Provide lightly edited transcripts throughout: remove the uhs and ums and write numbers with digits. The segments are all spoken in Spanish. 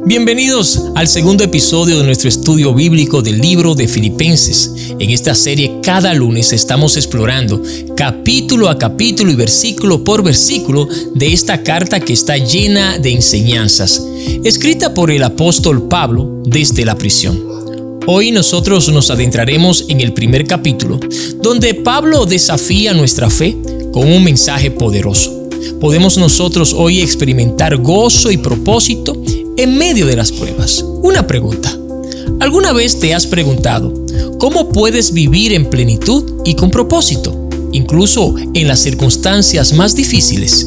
Bienvenidos al segundo episodio de nuestro estudio bíblico del libro de Filipenses. En esta serie cada lunes estamos explorando capítulo a capítulo y versículo por versículo de esta carta que está llena de enseñanzas, escrita por el apóstol Pablo desde la prisión. Hoy nosotros nos adentraremos en el primer capítulo, donde Pablo desafía nuestra fe con un mensaje poderoso. Podemos nosotros hoy experimentar gozo y propósito en medio de las pruebas. Una pregunta. ¿Alguna vez te has preguntado cómo puedes vivir en plenitud y con propósito, incluso en las circunstancias más difíciles?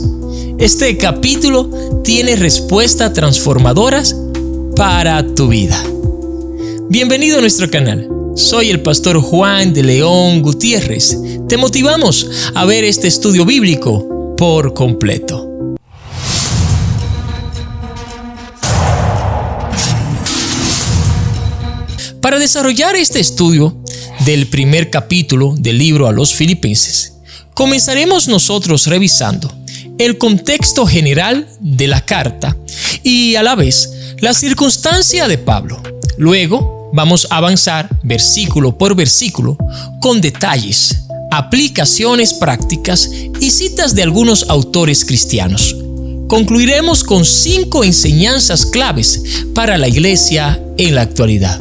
Este capítulo tiene respuestas transformadoras para tu vida. Bienvenido a nuestro canal. Soy el pastor Juan de León Gutiérrez. Te motivamos a ver este estudio bíblico por completo. Para desarrollar este estudio del primer capítulo del libro a los Filipenses, comenzaremos nosotros revisando el contexto general de la carta y a la vez la circunstancia de Pablo. Luego vamos a avanzar versículo por versículo con detalles, aplicaciones prácticas y citas de algunos autores cristianos. Concluiremos con 5 enseñanzas claves para la iglesia en la actualidad.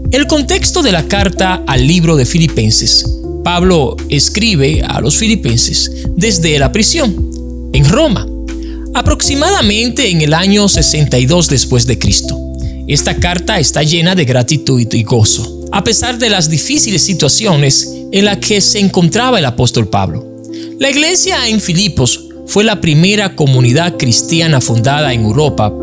El contexto de la carta al libro de Filipenses. Pablo escribe a los filipenses desde la prisión en Roma, aproximadamente en el año 62 después de Cristo. Esta carta está llena de gratitud y gozo, a pesar de las difíciles situaciones en las que se encontraba el apóstol Pablo. La iglesia en Filipos fue la primera comunidad cristiana fundada en Europa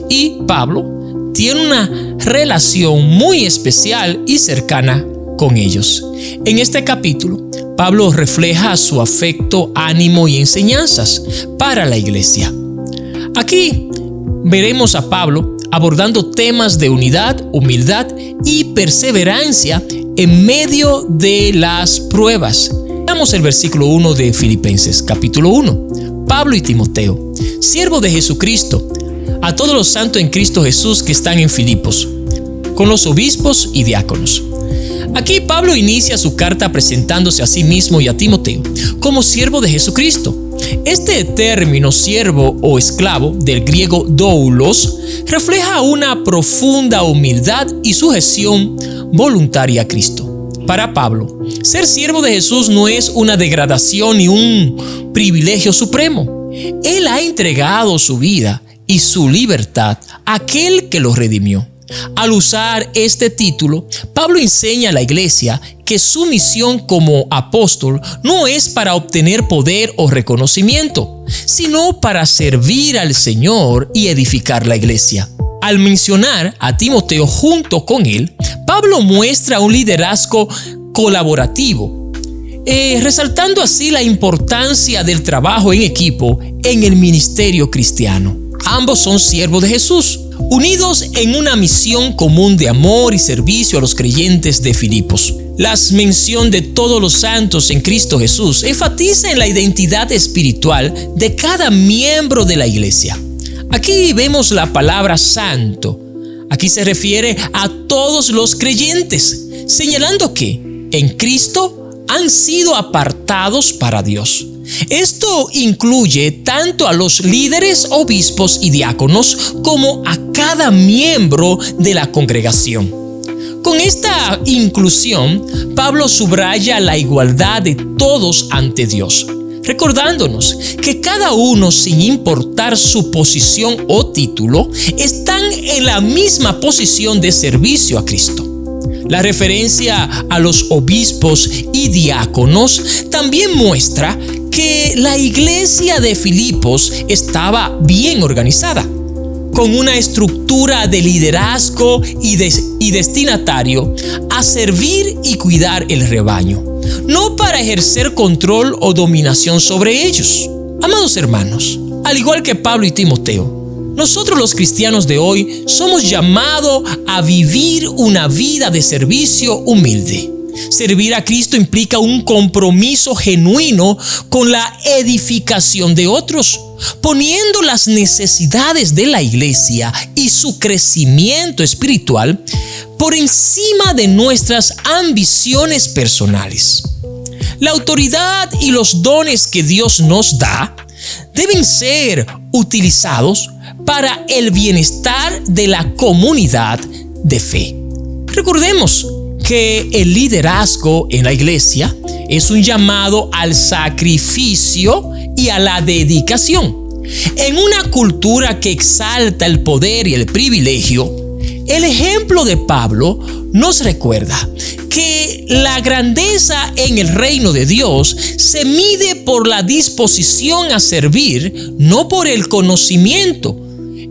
y Pablo tiene una relación muy especial y cercana con ellos. En este capítulo, Pablo refleja su afecto, ánimo y enseñanzas para la iglesia. Aquí veremos a Pablo abordando temas de unidad, humildad y perseverancia en medio de las pruebas. Veamos el versículo 1 de Filipenses, capítulo 1. Pablo y Timoteo, siervos de Jesucristo, a todos los santos en Cristo Jesús que están en Filipos, con los obispos y diáconos. Aquí Pablo inicia su carta presentándose a sí mismo y a Timoteo como siervo de Jesucristo. Este término siervo o esclavo, del griego doulos, refleja una profunda humildad y sujeción voluntaria a Cristo. Para Pablo, ser siervo de Jesús no es una degradación ni un privilegio supremo. Él ha entregado su vida y su libertad a aquel que lo redimió. Al usar este título, Pablo enseña a la iglesia que su misión como apóstol no es para obtener poder o reconocimiento, sino para servir al Señor y edificar la iglesia. Al mencionar a Timoteo junto con él, Pablo muestra un liderazgo colaborativo, resaltando así la importancia del trabajo en equipo en el ministerio cristiano. Ambos son siervos de Jesús, unidos en una misión común de amor y servicio a los creyentes de Filipos. La mención de todos los santos en Cristo Jesús enfatiza en la identidad espiritual de cada miembro de la iglesia. Aquí vemos la palabra santo. Aquí se refiere a todos los creyentes, señalando que en Cristo han sido apartados para Dios. Esto incluye tanto a los líderes, obispos y diáconos como a cada miembro de la congregación. Con esta inclusión, Pablo subraya la igualdad de todos ante Dios, recordándonos que cada uno, sin importar su posición o título, están en la misma posición de servicio a Cristo. La referencia a los obispos y diáconos también muestra que la iglesia de Filipos estaba bien organizada, con una estructura de liderazgo y destinatario a servir y cuidar el rebaño, no para ejercer control o dominación sobre ellos. Amados hermanos, al igual que Pablo y Timoteo, nosotros los cristianos de hoy somos llamados a vivir una vida de servicio humilde. Servir a Cristo implica un compromiso genuino con la edificación de otros, poniendo las necesidades de la iglesia y su crecimiento espiritual por encima de nuestras ambiciones personales. La autoridad y los dones que Dios nos da deben ser utilizados para el bienestar de la comunidad de fe. Recordemos que el liderazgo en la iglesia es un llamado al sacrificio y a la dedicación. En una cultura que exalta el poder y el privilegio, el ejemplo de Pablo nos recuerda que la grandeza en el reino de Dios se mide por la disposición a servir, no por el conocimiento.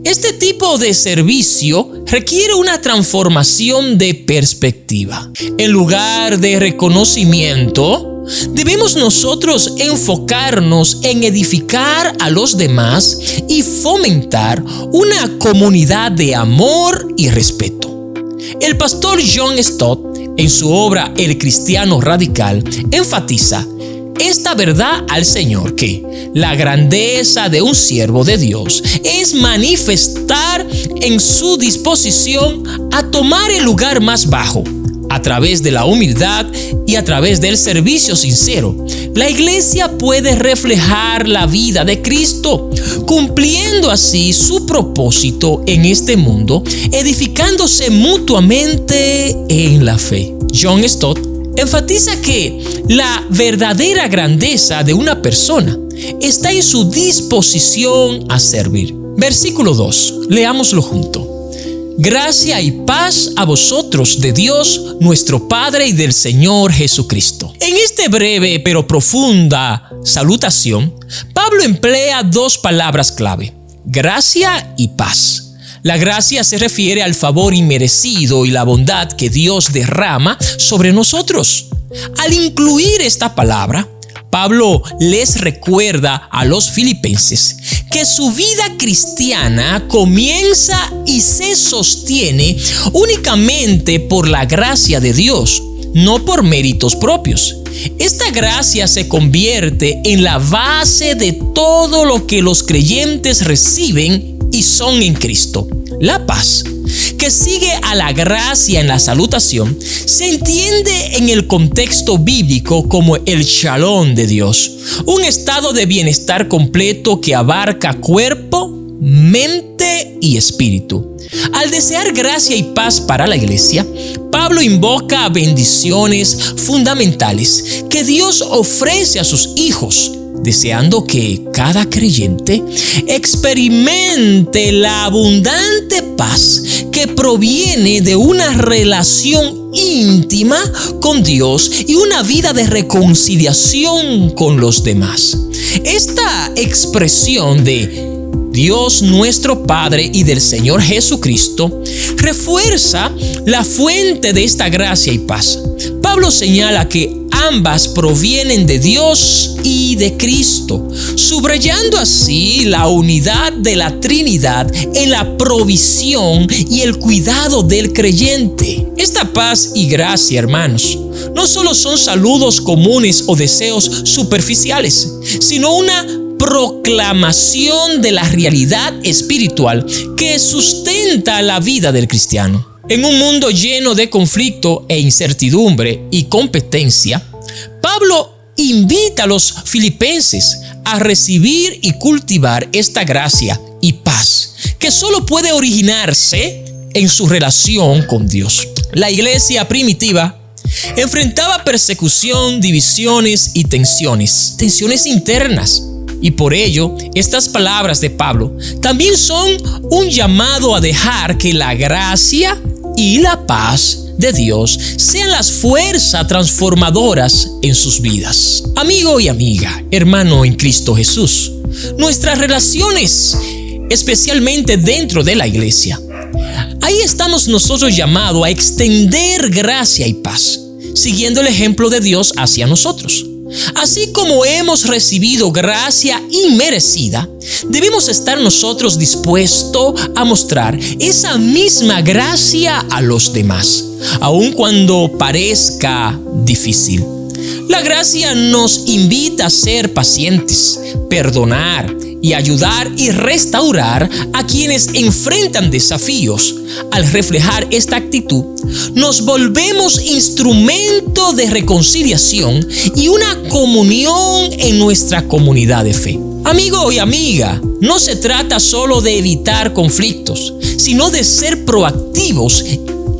Este tipo de servicio requiere una transformación de perspectiva. En lugar de reconocimiento, debemos nosotros enfocarnos en edificar a los demás y fomentar una comunidad de amor y respeto. El pastor John Stott, en su obra El Cristiano Radical, enfatiza esta verdad al Señor, que la grandeza de un siervo de Dios es manifestar en su disposición a tomar el lugar más bajo. A través de la humildad y a través del servicio sincero, la iglesia puede reflejar la vida de Cristo, cumpliendo así su propósito en este mundo, edificándose mutuamente en la fe. John Stott enfatiza que la verdadera grandeza de una persona está en su disposición a servir. Versículo 2, leámoslo junto. Gracia y paz a vosotros de Dios nuestro Padre y del Señor Jesucristo. En esta breve pero profunda salutación, Pablo emplea dos palabras clave: gracia y paz. La gracia se refiere al favor inmerecido y la bondad que Dios derrama sobre nosotros. Al incluir esta palabra, Pablo les recuerda a los filipenses que su vida cristiana comienza y se sostiene únicamente por la gracia de Dios, no por méritos propios. Esta gracia se convierte en la base de todo lo que los creyentes reciben y son en Cristo. La paz, que sigue a la gracia en la salutación, se entiende en el contexto bíblico como el shalom de Dios, un estado de bienestar completo que abarca cuerpo, mente y espíritu. Al desear gracia y paz para la iglesia, Pablo invoca bendiciones fundamentales que Dios ofrece a sus hijos, deseando que cada creyente experimente la abundante paz que proviene de una relación íntima con Dios y una vida de reconciliación con los demás. Esta expresión de Dios nuestro Padre y del Señor Jesucristo refuerza la fuente de esta gracia y paz. Pablo señala que ambas provienen de Dios y de Cristo, subrayando así la unidad de la Trinidad en la provisión y el cuidado del creyente. Esta paz y gracia, hermanos, no solo son saludos comunes o deseos superficiales, sino una proclamación de la realidad espiritual que sustenta la vida del cristiano. En un mundo lleno de conflicto e incertidumbre y competencia, Pablo invita a los filipenses a recibir y cultivar esta gracia y paz que solo puede originarse en su relación con Dios. La iglesia primitiva enfrentaba persecución, divisiones y tensiones internas. Y por ello, estas palabras de Pablo también son un llamado a dejar que la gracia y la paz de Dios sean las fuerzas transformadoras en sus vidas. Amigo y amiga, hermano en Cristo Jesús, nuestras relaciones, especialmente dentro de la iglesia, ahí estamos nosotros llamados a extender gracia y paz, siguiendo el ejemplo de Dios hacia nosotros. Así como hemos recibido gracia inmerecida, debemos estar nosotros dispuestos a mostrar esa misma gracia a los demás, aun cuando parezca difícil. La gracia nos invita a ser pacientes, perdonar y ayudar y restaurar a quienes enfrentan desafíos. Al reflejar esta actitud, nos volvemos instrumento de reconciliación y una comunión en nuestra comunidad de fe. Amigo y amiga, no se trata solo de evitar conflictos, sino de ser proactivos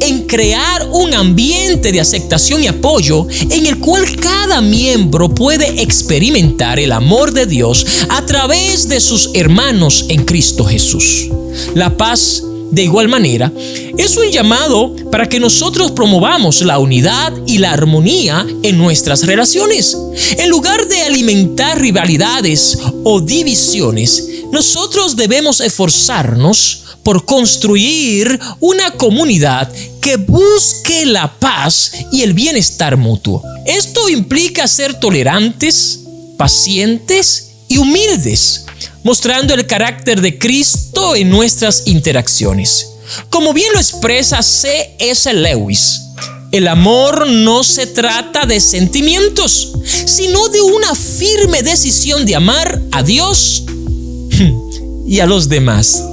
en crear un ambiente de aceptación y apoyo en el cual cada miembro puede experimentar el amor de Dios a través de sus hermanos en Cristo Jesús. La paz, de igual manera, es un llamado para que nosotros promovamos la unidad y la armonía en nuestras relaciones. En lugar de alimentar rivalidades o divisiones, nosotros debemos esforzarnos por construir una comunidad que busque la paz y el bienestar mutuo. Esto implica ser tolerantes, pacientes y humildes, mostrando el carácter de Cristo en nuestras interacciones. Como bien lo expresa C.S. Lewis, el amor no se trata de sentimientos, sino de una firme decisión de amar a Dios y a los demás.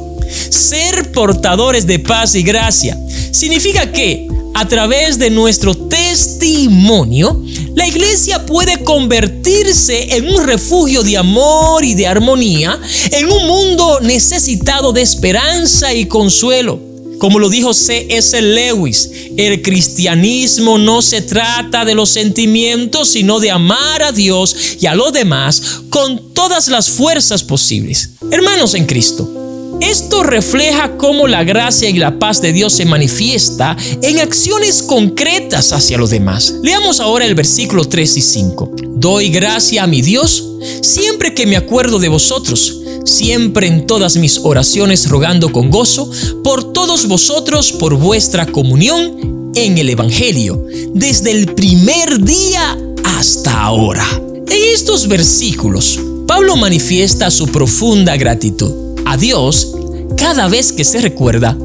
Ser portadores de paz y gracia significa que, a través de nuestro testimonio, la iglesia puede convertirse en un refugio de amor y de armonía en un mundo necesitado de esperanza y consuelo. Como lo dijo C.S. Lewis, el cristianismo no se trata de los sentimientos, sino de amar a Dios y a los demás con todas las fuerzas posibles. Hermanos en Cristo, esto refleja cómo la gracia y la paz de Dios se manifiesta en acciones concretas hacia los demás. Leamos ahora el versículo 3 y 5. Doy gracia a mi Dios siempre que me acuerdo de vosotros, siempre en todas mis oraciones rogando con gozo por todos vosotros por vuestra comunión en el Evangelio, desde el primer día hasta ahora. En estos versículos, Pablo manifiesta su profunda gratitud a Dios cada vez que se recuerda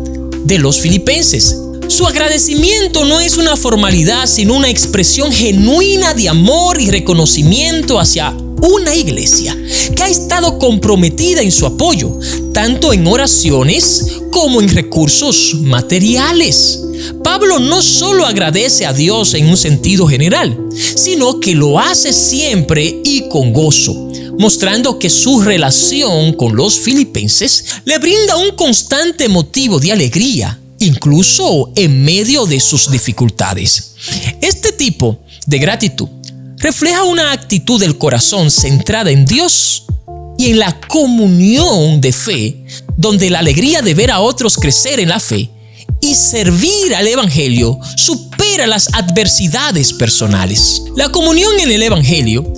de los filipenses. Su agradecimiento no es una formalidad, sino una expresión genuina de amor y reconocimiento hacia una iglesia que ha estado comprometida en su apoyo, tanto en oraciones como en recursos materiales. Pablo no solo agradece a Dios en un sentido general, sino que lo hace siempre y con gozo, mostrando que su relación con los filipenses le brinda un constante motivo de alegría, incluso en medio de sus dificultades. Este tipo de gratitud refleja una actitud del corazón centrada en Dios y en la comunión de fe, donde la alegría de ver a otros crecer en la fe y servir al Evangelio supera las adversidades personales. La comunión en el Evangelio,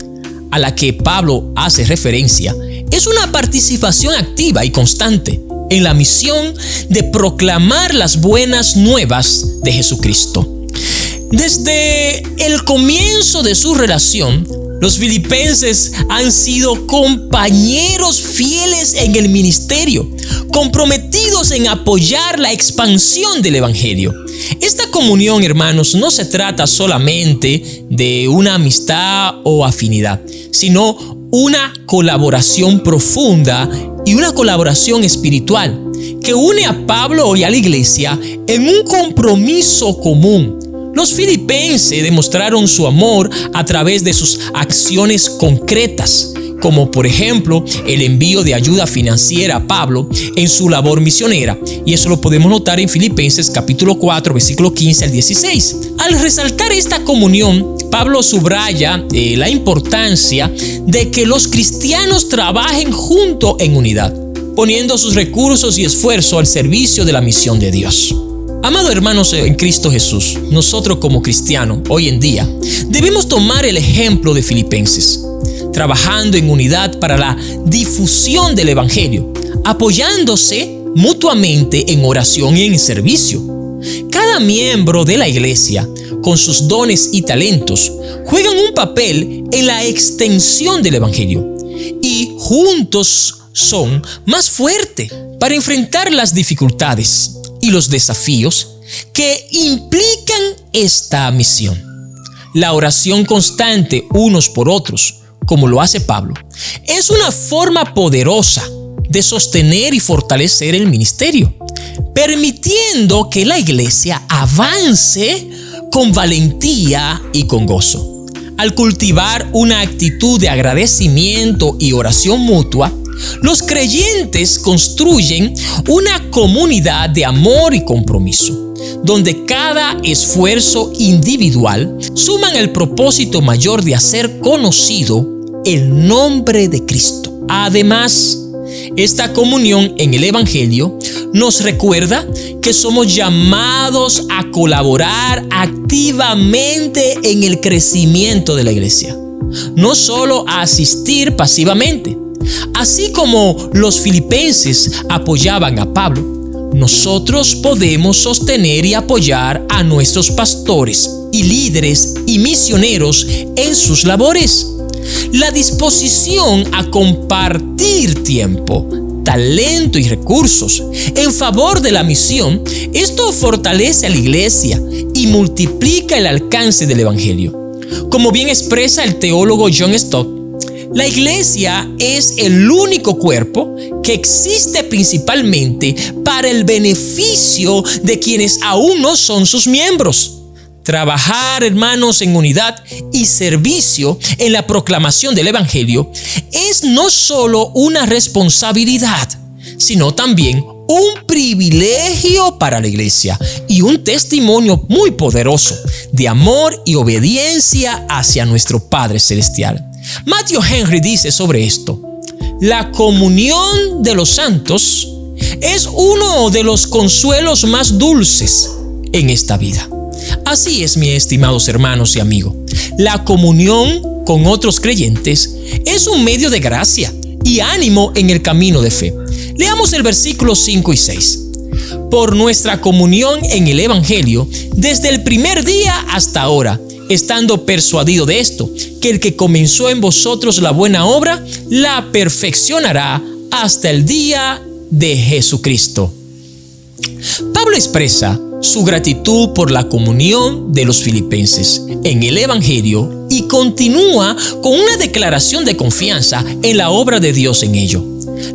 a la que Pablo hace referencia, es una participación activa y constante en la misión de proclamar las buenas nuevas de Jesucristo. Desde el comienzo de su relación, los filipenses han sido compañeros fieles en el ministerio, comprometidos en apoyar la expansión del Evangelio. Esta comunión, hermanos, no se trata solamente de una amistad o afinidad, sino una colaboración profunda y una colaboración espiritual que une a Pablo y a la iglesia en un compromiso común. Los filipenses demostraron su amor a través de sus acciones concretas, como por ejemplo el envío de ayuda financiera a Pablo en su labor misionera, y eso lo podemos notar en Filipenses capítulo 4, versículo 15 al 16. Al resaltar esta comunión, Pablo subraya la importancia de que los cristianos trabajen juntos en unidad, poniendo sus recursos y esfuerzo al servicio de la misión de Dios. Amados hermanos en Cristo Jesús, nosotros como cristianos hoy en día debemos tomar el ejemplo de Filipenses, trabajando en unidad para la difusión del Evangelio, apoyándose mutuamente en oración y en servicio. Cada miembro de la iglesia, con sus dones y talentos, juegan un papel en la extensión del Evangelio y juntos son más fuertes para enfrentar las dificultades y los desafíos que implican esta misión. La oración constante unos por otros, como lo hace Pablo, es una forma poderosa de sostener y fortalecer el ministerio, permitiendo que la iglesia avance con valentía y con gozo. Al cultivar una actitud de agradecimiento y oración mutua, los creyentes construyen una comunidad de amor y compromiso, donde cada esfuerzo individual suman el propósito mayor de hacer conocido el nombre de Cristo. Además, esta comunión en el Evangelio nos recuerda que somos llamados a colaborar activamente en el crecimiento de la iglesia, no solo a asistir pasivamente. Así como los filipenses apoyaban a Pablo, nosotros podemos sostener y apoyar a nuestros pastores y líderes y misioneros en sus labores. La disposición a compartir tiempo, talento y recursos en favor de la misión, esto fortalece a la iglesia y multiplica el alcance del evangelio. Como bien expresa el teólogo John Stott, la iglesia es el único cuerpo que existe principalmente para el beneficio de quienes aún no son sus miembros. Trabajar, hermanos, en unidad y servicio en la proclamación del evangelio es no solo una responsabilidad, sino también un privilegio para la iglesia y un testimonio muy poderoso de amor y obediencia hacia nuestro Padre Celestial. Matthew Henry dice sobre esto: la comunión de los santos es uno de los consuelos más dulces en esta vida. Así es, mis estimados hermanos y amigos, la comunión con otros creyentes es un medio de gracia y ánimo en el camino de fe. Leamos el versículo 5 y 6. Por nuestra comunión en el evangelio, desde el primer día hasta ahora, estando persuadido de esto, que el que comenzó en vosotros la buena obra, la perfeccionará hasta el día de Jesucristo. Pablo expresa su gratitud por la comunión de los filipenses en el evangelio y continúa con una declaración de confianza en la obra de Dios en ello.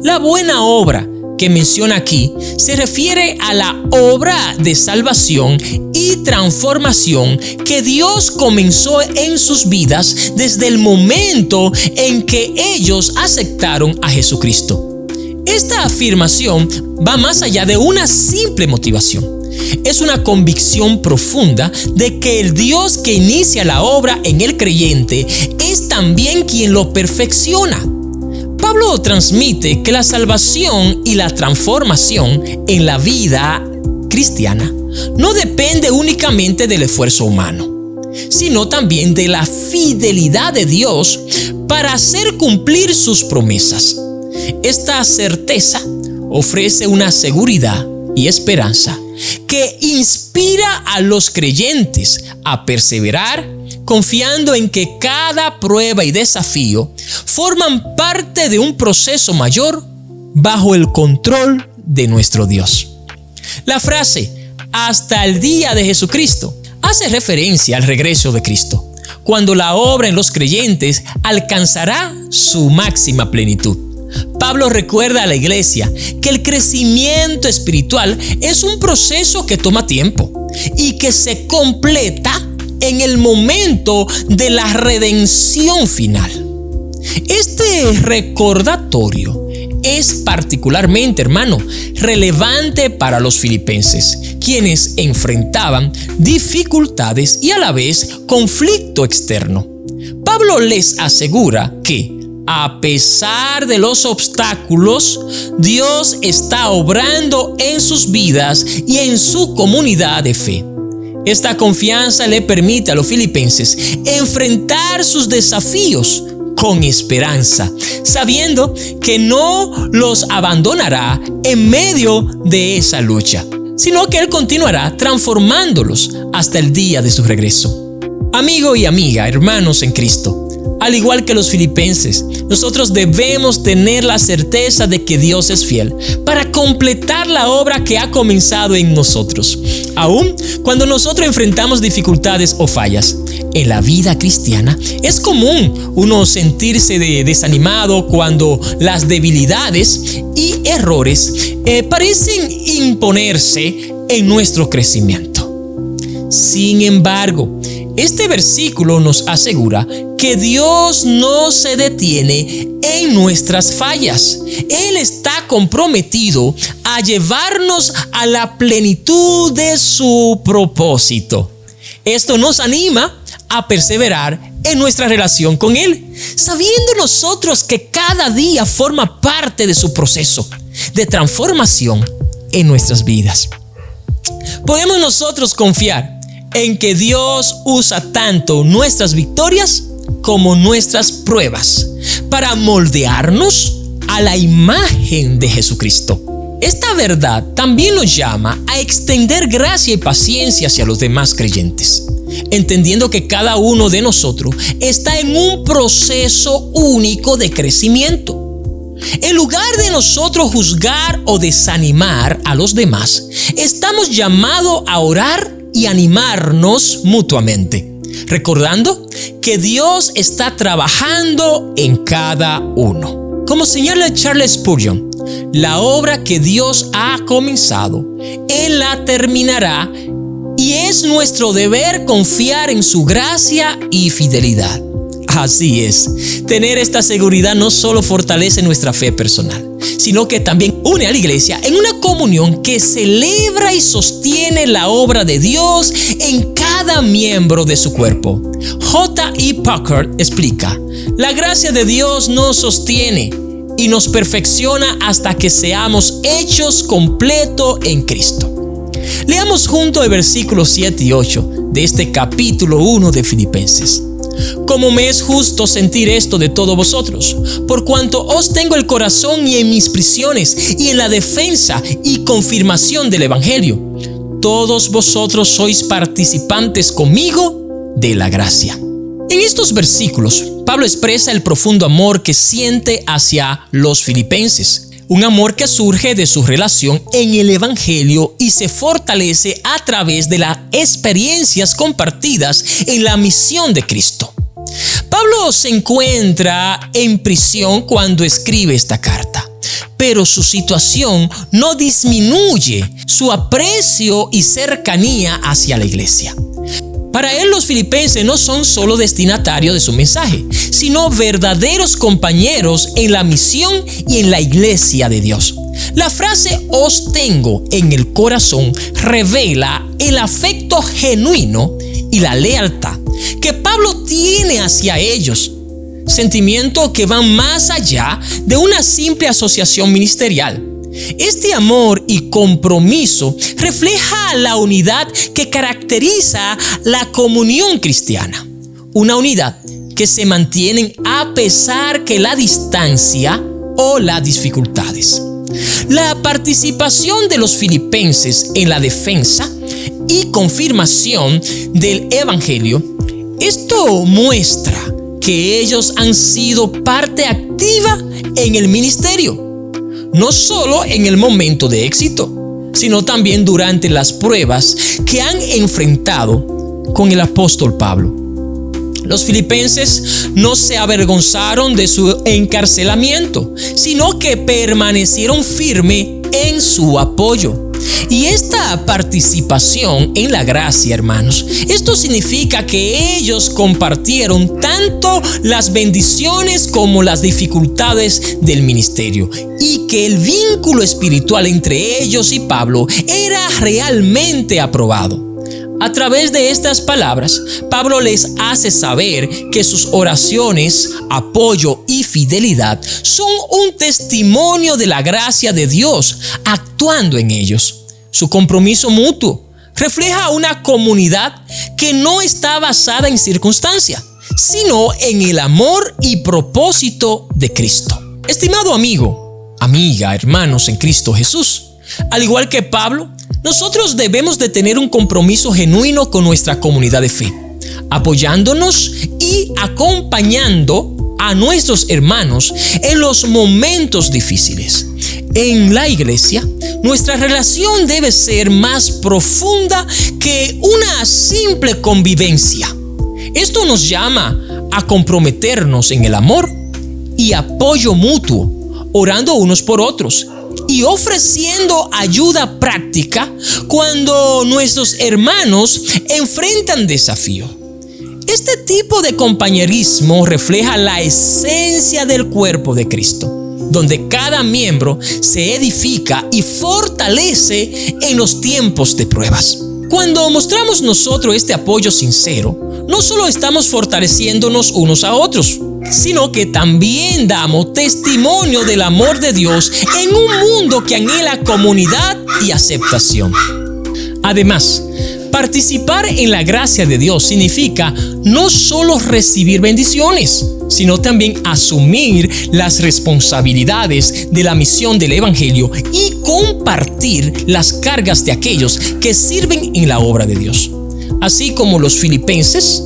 La buena obra que menciona aquí se refiere a la obra de salvación y transformación que Dios comenzó en sus vidas desde el momento en que ellos aceptaron a Jesucristo. Esta afirmación va más allá de una simple motivación. Es una convicción profunda de que el Dios que inicia la obra en el creyente es también quien lo perfecciona. Pablo transmite que la salvación y la transformación en la vida cristiana no depende únicamente del esfuerzo humano, sino también de la fidelidad de Dios para hacer cumplir sus promesas. Esta certeza ofrece una seguridad y esperanza que inspira a los creyentes a perseverar, confiando en que cada prueba y desafío forman parte de un proceso mayor bajo el control de nuestro Dios. La frase "hasta el día de Jesucristo" hace referencia al regreso de Cristo, cuando la obra en los creyentes alcanzará su máxima plenitud. Pablo recuerda a la iglesia que el crecimiento espiritual es un proceso que toma tiempo y que se completa en el momento de la redención final. Este recordatorio es particularmente, hermano, relevante para los filipenses, quienes enfrentaban dificultades y a la vez conflicto externo. Pablo les asegura que, a pesar de los obstáculos, Dios está obrando en sus vidas y en su comunidad de fe. Esta confianza le permite a los filipenses enfrentar sus desafíos con esperanza, sabiendo que no los abandonará en medio de esa lucha, sino que Él continuará transformándolos hasta el día de su regreso. Amigo y amiga, hermanos en Cristo, al igual que los filipenses, nosotros debemos tener la certeza de que Dios es fiel para completar la obra que ha comenzado en nosotros. Aún cuando nosotros enfrentamos dificultades o fallas, En la vida cristiana es común uno sentirse desanimado cuando las debilidades y errores parecen imponerse en nuestro crecimiento. Sin embargo, este versículo nos asegura que Dios no se detiene en nuestras fallas. Él está comprometido a llevarnos a la plenitud de su propósito. Esto nos anima a perseverar en nuestra relación con Él, sabiendo nosotros que cada día forma parte de su proceso de transformación en nuestras vidas. Podemos nosotros confiar en que Dios usa tanto nuestras victorias como nuestras pruebas para moldearnos a la imagen de Jesucristo. Esta verdad también nos llama a extender gracia y paciencia hacia los demás creyentes, entendiendo que cada uno de nosotros está en un proceso único de crecimiento. En lugar de nosotros juzgar o desanimar a los demás, estamos llamados a orar y animarnos mutuamente, recordando que Dios está trabajando en cada uno. Como señala Charles Spurgeon, la obra que Dios ha comenzado, Él la terminará, y es nuestro deber confiar en su gracia y fidelidad. Así es, tener esta seguridad no solo fortalece nuestra fe personal, sino que también une a la iglesia en una comunión que celebra y sostiene la obra de Dios en cada miembro de su cuerpo. J.I. Packard explica: la gracia de Dios nos sostiene y nos perfecciona hasta que seamos hechos completos en Cristo. Leamos juntos el versículo 7 y 8 de este capítulo 1 de Filipenses. Como me es justo sentir esto de todos vosotros, por cuanto os tengo el corazón y en mis prisiones y en la defensa y confirmación del Evangelio. Todos vosotros sois participantes conmigo de la gracia. En estos versículos, Pablo expresa el profundo amor que siente hacia los filipenses. Un amor que surge de su relación en el Evangelio y se fortalece a través de las experiencias compartidas en la misión de Cristo. Pablo se encuentra en prisión cuando escribe esta carta, pero su situación no disminuye su aprecio y cercanía hacia la iglesia. Para él, los filipenses no son solo destinatarios de su mensaje, sino verdaderos compañeros en la misión y en la iglesia de Dios. La frase "os tengo en el corazón" revela el afecto genuino y la lealtad que Pablo tiene hacia ellos, sentimientos que van más allá de una simple asociación ministerial. Este amor y compromiso refleja la unidad que caracteriza la comunión cristiana, una unidad que se mantiene a pesar de la distancia o las dificultades. La participación de los filipenses en la defensa y confirmación del Evangelio, esto muestra que ellos han sido parte activa en el ministerio, no solo en el momento de éxito, sino también durante las pruebas que han enfrentado con el apóstol Pablo. Los filipenses no se avergonzaron de su encarcelamiento, sino que permanecieron firmes en su apoyo. Y esta participación en la gracia, hermanos, esto significa que ellos compartieron tanto las bendiciones como las dificultades del ministerio, y que el vínculo espiritual entre ellos y Pablo era realmente aprobado. A través de estas palabras, Pablo les hace saber que sus oraciones, apoyo y fidelidad son un testimonio de la gracia de Dios actuando en ellos. Su compromiso mutuo refleja una comunidad que no está basada en circunstancias, sino en el amor y propósito de Cristo. Estimado amigo, amiga, hermanos en Cristo Jesús, al igual que Pablo, nosotros debemos de tener un compromiso genuino con nuestra comunidad de fe, apoyándonos y acompañando a nuestros hermanos en los momentos difíciles. En la iglesia, nuestra relación debe ser más profunda que una simple convivencia. Esto nos llama a comprometernos en el amor y apoyo mutuo, orando unos por otros y ofreciendo ayuda práctica cuando nuestros hermanos enfrentan desafíos. Este tipo de compañerismo refleja la esencia del cuerpo de Cristo, donde cada miembro se edifica y fortalece en los tiempos de pruebas. Cuando mostramos nosotros este apoyo sincero, no solo estamos fortaleciéndonos unos a otros, sino que también damos testimonio del amor de Dios en un mundo que anhela comunidad y aceptación. Además, participar en la gracia de Dios significa no solo recibir bendiciones, sino también asumir las responsabilidades de la misión del Evangelio y compartir las cargas de aquellos que sirven en la obra de Dios. Así como los filipenses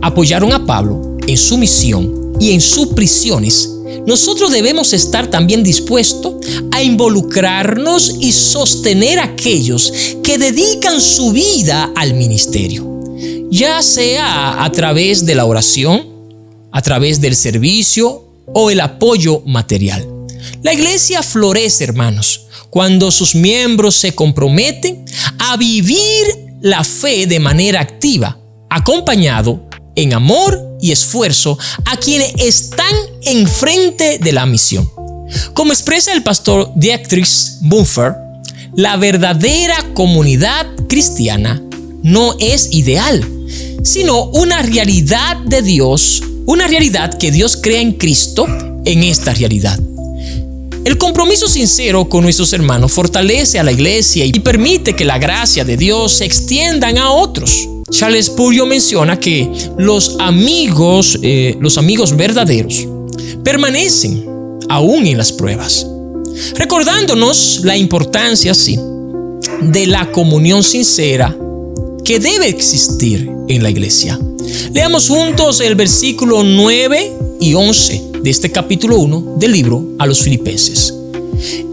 apoyaron a Pablo en su misión y en sus prisiones, nosotros debemos estar también dispuestos a involucrarnos y sostener a aquellos que dedican su vida al ministerio, ya sea a través de la oración, a través del servicio o el apoyo material. La iglesia florece, hermanos, cuando sus miembros se comprometen a vivir la fe de manera activa, acompañado en amor y esfuerzo a quienes están enfrente de la misión. Como expresa el pastor Dietrich Bonhoeffer, la verdadera comunidad cristiana no es ideal, sino una realidad de Dios, una realidad que Dios crea en Cristo en esta realidad. El compromiso sincero con nuestros hermanos fortalece a la iglesia y permite que la gracia de Dios se extienda a otros. Charles Spurgeon menciona que los amigos verdaderos permanecen aún en las pruebas, recordándonos la importancia, sí, de la comunión sincera que debe existir en la iglesia. Leamos juntos el versículo 9 y 11 de este capítulo 1 del libro a los Filipenses.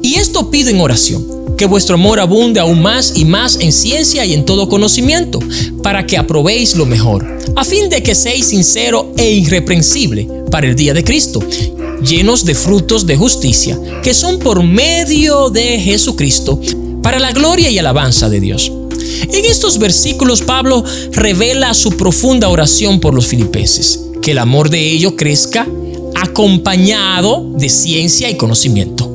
Y esto pido en oración, que vuestro amor abunde aún más y más en ciencia y en todo conocimiento, para que aprobéis lo mejor, a fin de que seáis sincero e irreprensible para el día de Cristo, llenos de frutos de justicia, que son por medio de Jesucristo, para la gloria y alabanza de Dios. En estos versículos Pablo revela su profunda oración por los filipenses, que el amor de ellos crezca acompañado de ciencia y conocimiento.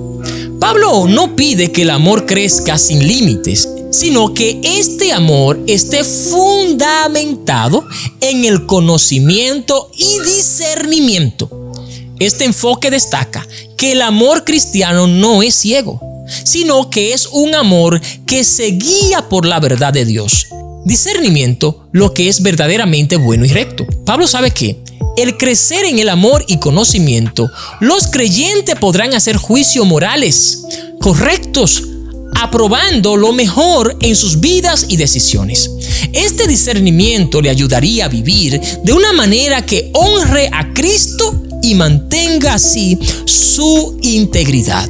Pablo no pide que el amor crezca sin límites, sino que este amor esté fundamentado en el conocimiento y discernimiento. Este enfoque destaca que el amor cristiano no es ciego, sino que es un amor que se guía por la verdad de Dios. Discernimiento, lo que es verdaderamente bueno y recto. Pablo sabe que el crecer en el amor y conocimiento, los creyentes podrán hacer juicios morales correctos, aprobando lo mejor en sus vidas y decisiones. Este discernimiento le ayudaría a vivir de una manera que honre a Cristo y mantenga así su integridad,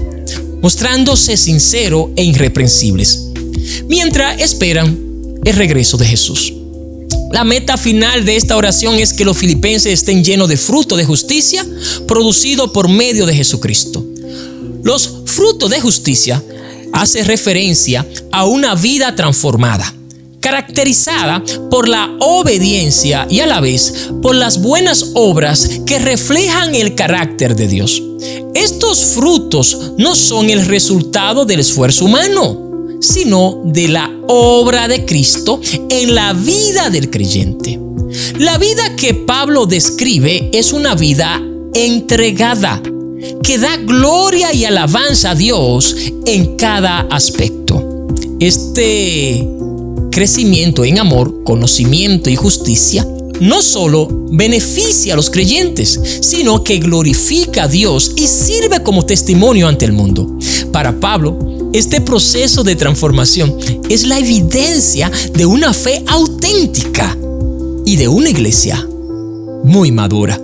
mostrándose sincero e irreprensibles, mientras esperan el regreso de Jesús. La meta final de esta oración es que los filipenses estén llenos de fruto de justicia producido por medio de Jesucristo. Los frutos de justicia hacen referencia a una vida transformada, caracterizada por la obediencia y a la vez por las buenas obras que reflejan el carácter de Dios. Estos frutos no son el resultado del esfuerzo humano, sino de la obra de Cristo en la vida del creyente. La vida que Pablo describe es una vida entregada, que da gloria y alabanza a Dios en cada aspecto. Este crecimiento en amor, conocimiento y justicia no solo beneficia a los creyentes, sino que glorifica a Dios y sirve como testimonio ante el mundo. Para Pablo, este proceso de transformación es la evidencia de una fe auténtica y de una iglesia muy madura.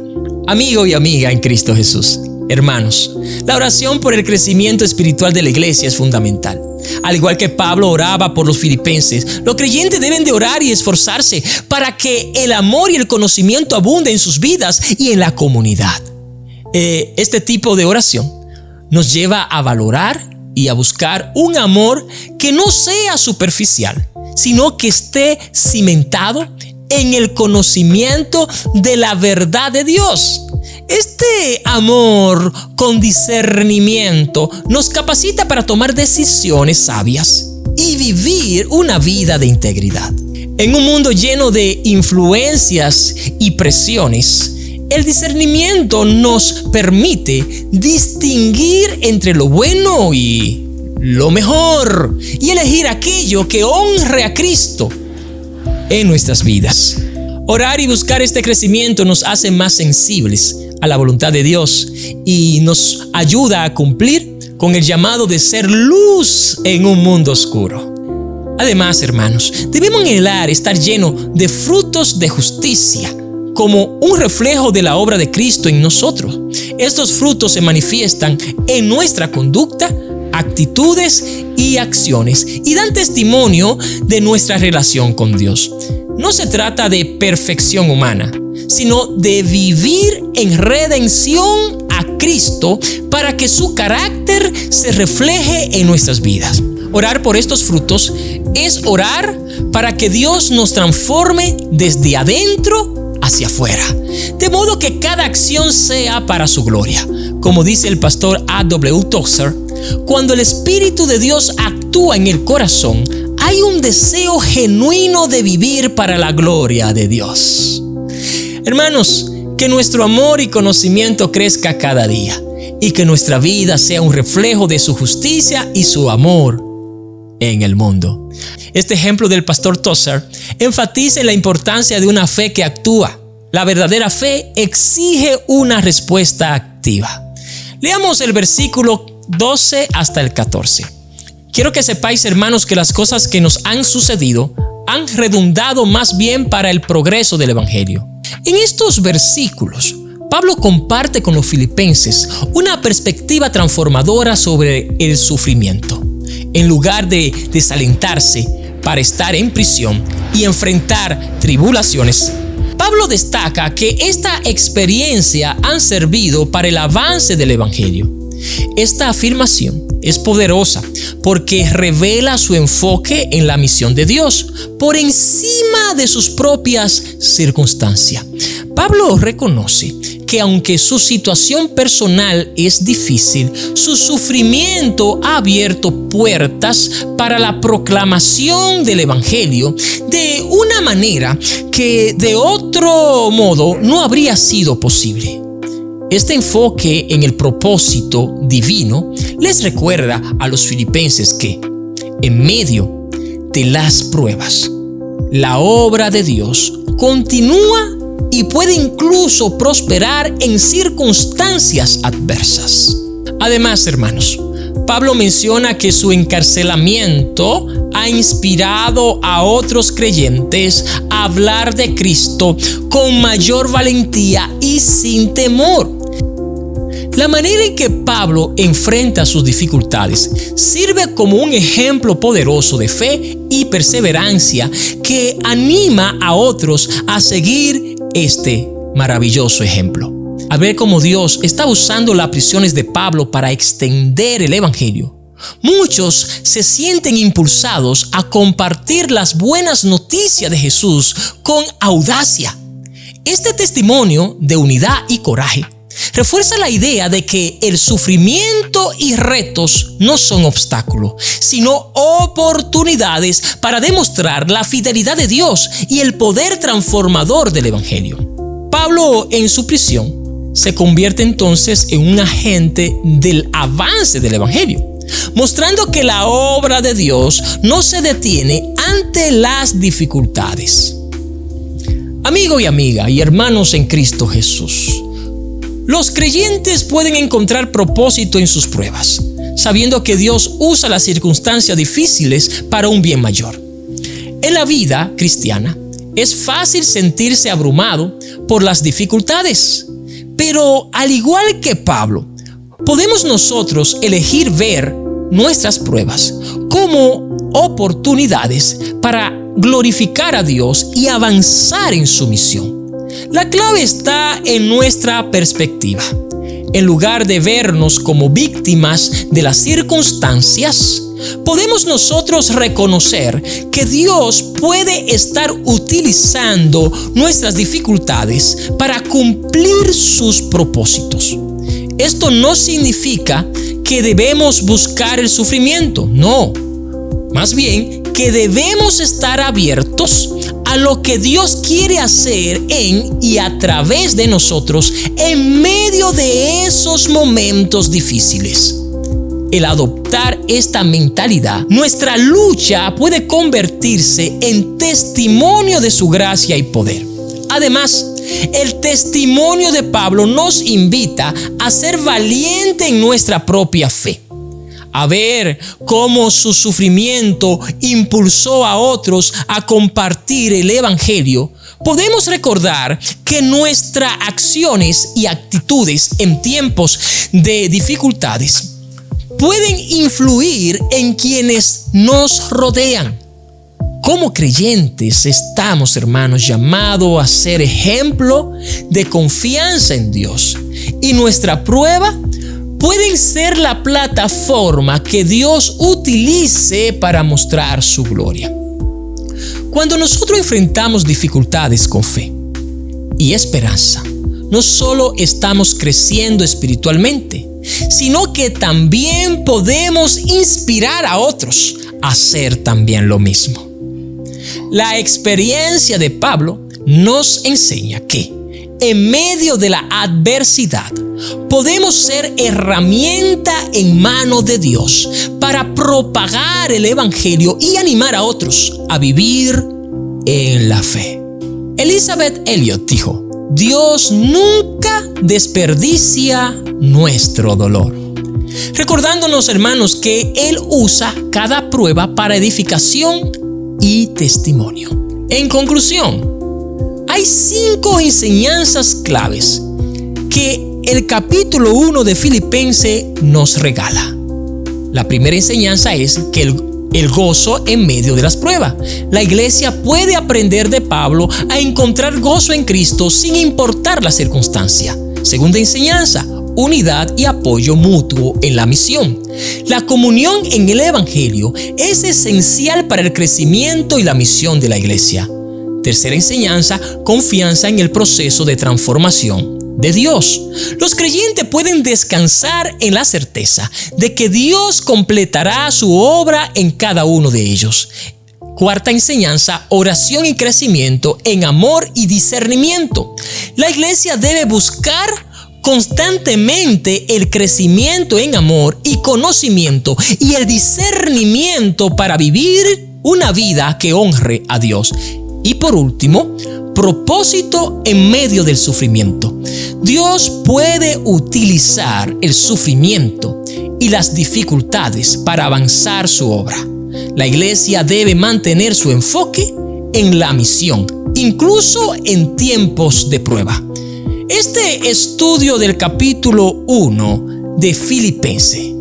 Amigo y amiga en Cristo Jesús, hermanos, la oración por el crecimiento espiritual de la iglesia es fundamental. Al igual que Pablo oraba por los filipenses, los creyentes deben de orar y esforzarse para que el amor y el conocimiento abunden en sus vidas y en la comunidad. Este tipo de oración nos lleva a valorar y a buscar un amor que no sea superficial, sino que esté cimentado en el conocimiento de la verdad de Dios. Este amor con discernimiento nos capacita para tomar decisiones sabias y vivir una vida de integridad. En un mundo lleno de influencias y presiones, el discernimiento nos permite distinguir entre lo bueno y lo mejor y elegir aquello que honre a Cristo en nuestras vidas. Orar y buscar este crecimiento nos hace más sensibles a la voluntad de Dios y nos ayuda a cumplir con el llamado de ser luz en un mundo oscuro. Además, hermanos, debemos anhelar estar llenos de frutos de justicia, como un reflejo de la obra de Cristo en nosotros. Estos frutos se manifiestan en nuestra conducta, actitudes y acciones y dan testimonio de nuestra relación con Dios. No se trata de perfección humana, sino de vivir en redención a Cristo para que su carácter se refleje en nuestras vidas. Orar por estos frutos es orar para que Dios nos transforme desde adentro hacia afuera, de modo que cada acción sea para su gloria. Como dice el pastor A.W. Tozer, cuando el Espíritu de Dios actúa en el corazón, hay un deseo genuino de vivir para la gloria de Dios. Hermanos, que nuestro amor y conocimiento crezca cada día y que nuestra vida sea un reflejo de su justicia y su amor en el mundo. Este ejemplo del pastor Tozer enfatiza en la importancia de una fe que actúa. La verdadera fe exige una respuesta activa. Leamos el versículo 12 hasta el 14. Quiero que sepáis, hermanos, que las cosas que nos han sucedido han redundado más bien para el progreso del Evangelio. En estos versículos, Pablo comparte con los filipenses una perspectiva transformadora sobre el sufrimiento. En lugar de desalentarse para estar en prisión y enfrentar tribulaciones, Pablo destaca que esta experiencia han servido para el avance del Evangelio. Esta afirmación es poderosa porque revela su enfoque en la misión de Dios por encima de sus propias circunstancias. Pablo reconoce que aunque su situación personal es difícil, su sufrimiento ha abierto puertas para la proclamación del Evangelio de una manera que de otro modo no habría sido posible. Este enfoque en el propósito divino les recuerda a los filipenses que, en medio de las pruebas, la obra de Dios continúa y puede incluso prosperar en circunstancias adversas. Además, hermanos, Pablo menciona que su encarcelamiento ha inspirado a otros creyentes a hablar de Cristo con mayor valentía y sin temor. La manera en que Pablo enfrenta sus dificultades sirve como un ejemplo poderoso de fe y perseverancia que anima a otros a seguir este maravilloso ejemplo. Al ver cómo Dios está usando las prisiones de Pablo para extender el Evangelio, muchos se sienten impulsados a compartir las buenas noticias de Jesús con audacia. Este testimonio de unidad y coraje refuerza la idea de que el sufrimiento y retos no son obstáculos, sino oportunidades para demostrar la fidelidad de Dios y el poder transformador del Evangelio. Pablo, en su prisión, se convierte entonces en un agente del avance del Evangelio, mostrando que la obra de Dios no se detiene ante las dificultades. Amigo y amiga y hermanos en Cristo Jesús, los creyentes pueden encontrar propósito en sus pruebas, sabiendo que Dios usa las circunstancias difíciles para un bien mayor. En la vida cristiana es fácil sentirse abrumado por las dificultades, pero al igual que Pablo, podemos nosotros elegir ver nuestras pruebas como oportunidades para glorificar a Dios y avanzar en su misión. La clave está en nuestra perspectiva. En lugar de vernos como víctimas de las circunstancias, podemos nosotros reconocer que Dios puede estar utilizando nuestras dificultades para cumplir sus propósitos. Esto no significa que debemos buscar el sufrimiento, no. Más bien, que debemos estar abiertos a lo que Dios quiere hacer en y a través de nosotros en medio de esos momentos difíciles. El adoptar esta mentalidad, nuestra lucha puede convertirse en testimonio de su gracia y poder. Además, el testimonio de Pablo nos invita a ser valientes en nuestra propia fe, a ver cómo su sufrimiento impulsó a otros a compartir el evangelio. Podemos recordar que nuestras acciones y actitudes en tiempos de dificultades pueden influir en quienes nos rodean. Como creyentes estamos, hermanos, llamados a ser ejemplo de confianza en Dios. Y nuestra prueba pueden ser la plataforma que Dios utilice para mostrar su gloria. Cuando nosotros enfrentamos dificultades con fe y esperanza, no solo estamos creciendo espiritualmente, sino que también podemos inspirar a otros a hacer también lo mismo. La experiencia de Pablo nos enseña que en medio de la adversidad podemos ser herramienta en manos de Dios para propagar el evangelio y animar a otros a vivir en la fe. Elizabeth Elliot dijo: Dios nunca desperdicia nuestro dolor. Recordándonos, hermanos, que Él usa cada prueba para edificación y testimonio. En conclusión, hay 5 enseñanzas claves que el capítulo 1 de Filipenses nos regala. La primera enseñanza es que el gozo en medio de las pruebas. La iglesia puede aprender de Pablo a encontrar gozo en Cristo sin importar la circunstancia. Segunda enseñanza: unidad y apoyo mutuo en la misión. La comunión en el evangelio es esencial para el crecimiento y la misión de la iglesia. Tercera enseñanza: confianza en el proceso de transformación de Dios. Los creyentes pueden descansar en la certeza de que Dios completará su obra en cada uno de ellos. Cuarta enseñanza: oración y crecimiento en amor y discernimiento. La iglesia debe buscar constantemente el crecimiento en amor y conocimiento y el discernimiento para vivir una vida que honre a Dios. Y por último, propósito en medio del sufrimiento. Dios puede utilizar el sufrimiento y las dificultades para avanzar su obra. La iglesia debe mantener su enfoque en la misión, incluso en tiempos de prueba. Este estudio del capítulo 1 de Filipenses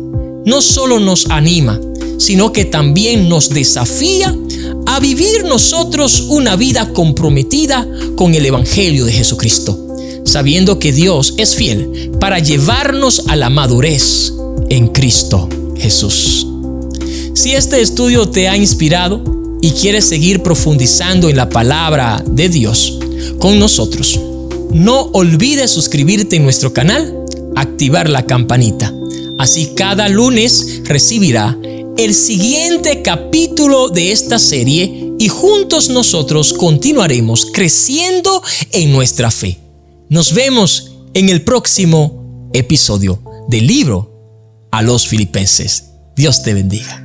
no solo nos anima, sino que también nos desafía a vivir nosotros una vida comprometida con el evangelio de Jesucristo, sabiendo que Dios es fiel para llevarnos a la madurez en Cristo Jesús. Si este estudio te ha inspirado y quieres seguir profundizando en la palabra de Dios con nosotros, no olvides suscribirte en nuestro canal, activar la campanita. Así cada lunes recibirá el siguiente capítulo de esta serie y juntos nosotros continuaremos creciendo en nuestra fe. Nos vemos en el próximo episodio del libro a los Filipenses. Dios te bendiga.